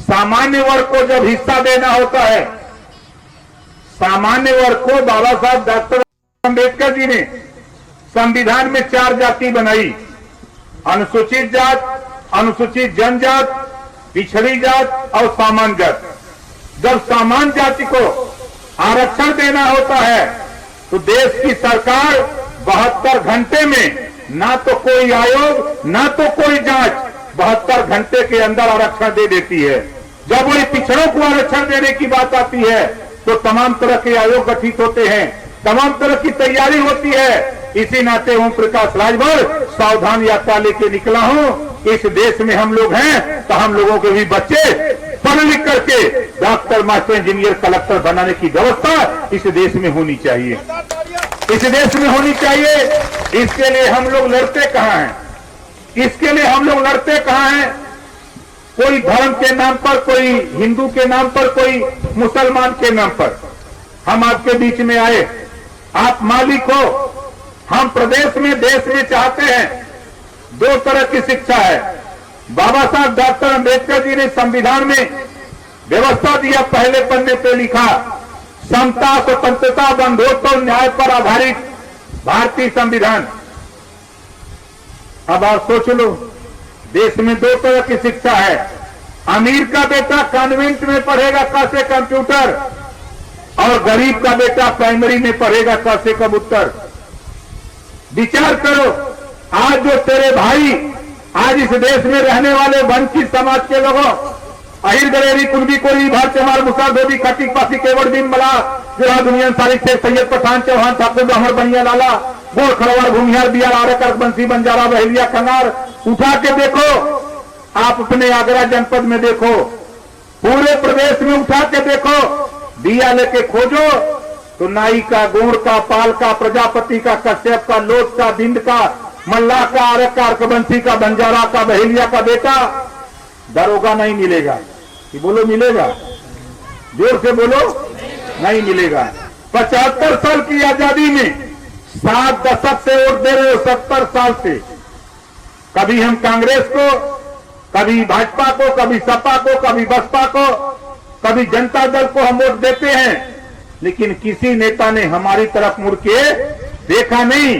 सामान्य वर्ग को जब हिस्सा देना होता है, सामान्य वर्ग को बाबा साहब डॉक्टर अम्बेडकर जी ने संविधान में 4 जाति बनाई, अनुसूचित जात, अनुसूचित जनजात, पिछड़ी जात और सामान्य जात। जब सामान्य जाति को आरक्षण देना होता है तो देश की सरकार 72 घंटे में ना तो कोई आयोग ना तो कोई जांच, 72 घंटे के अंदर आरक्षण दे देती है। जब वही पिछड़ों को आरक्षण देने की बात आती है तो तमाम तरह के आयोग गठित होते हैं, तमाम तरह की तैयारी होती है। इसी नाते ओम प्रकाश राजभर सावधान यात्रा लेके निकला हूं। इस देश में हम लोग हैं तो हम लोगों के भी बच्चे पढ़ लिख करके डॉक्टर, मास्टर, इंजीनियर, कलेक्टर बनाने की व्यवस्था इस देश में होनी चाहिए, इस देश में होनी चाहिए। इसके लिए हम लोग लड़ते कहां हैं? इसके लिए हम लोग लड़ते कहां हैं? कोई धर्म के नाम पर, कोई हिंदू के नाम पर, कोई मुसलमान के नाम पर हम आपके बीच में आए। आप मालिक हो। हम प्रदेश में, देश में चाहते हैं 2 तरह की शिक्षा है। बाबा साहब डॉक्टर अम्बेडकर जी ने संविधान में व्यवस्था दिया, पहले पन्ने पे लिखा, समता, स्वतंत्रता, बंधुत्व, न्याय पर आधारित भारतीय संविधान। अब आप सोच लो, देश में 2 तरह की शिक्षा है। अमीर का बेटा कॉन्वेंट में पढ़ेगा क से कंप्यूटर, और गरीब का बेटा प्राइमरी में पढ़ेगा क से कबूतर। विचार करो, आज जो तेरे भाई, आज इस देश में रहने वाले वंचित समाज के लोगों, अहिर गलेरी कुंभी कोरी भर चमार मुसा धोबी खटी पासी केवड़ दिन मला जोड़ा दुनिया सारिक से सैयद पठान चौहान ठाकुर ब्राह्मण बनिया लाला गोल खड़वार भूमिहार बिहार आरे कर बंसी बंजारा बहेलिया खंगार, उठा के देखो। आप अपने आगरा जनपद में देखो, पूरे प्रदेश में उठा के देखो, दिया लेके खोजो तो नाई का, गोड़ का, पाल का, प्रजापति का, कश्यप का, लोट का, बिंद का, मल्लाह का, आरक का, अर्कबंसी का, बंजारा का, बहेलिया का बेटा दरोगा नहीं मिलेगा। कि बोलो मिलेगा? जोर से बोलो, नहीं मिलेगा। 75 साल की आजादी में 7 दशक से वोट दे रहे हो, 70 साल से। कभी हम कांग्रेस को, कभी भाजपा को, कभी सपा को, कभी बसपा को, कभी जनता दल को हम वोट देते हैं, लेकिन किसी नेता ने हमारी तरफ मुड़ के देखा नहीं।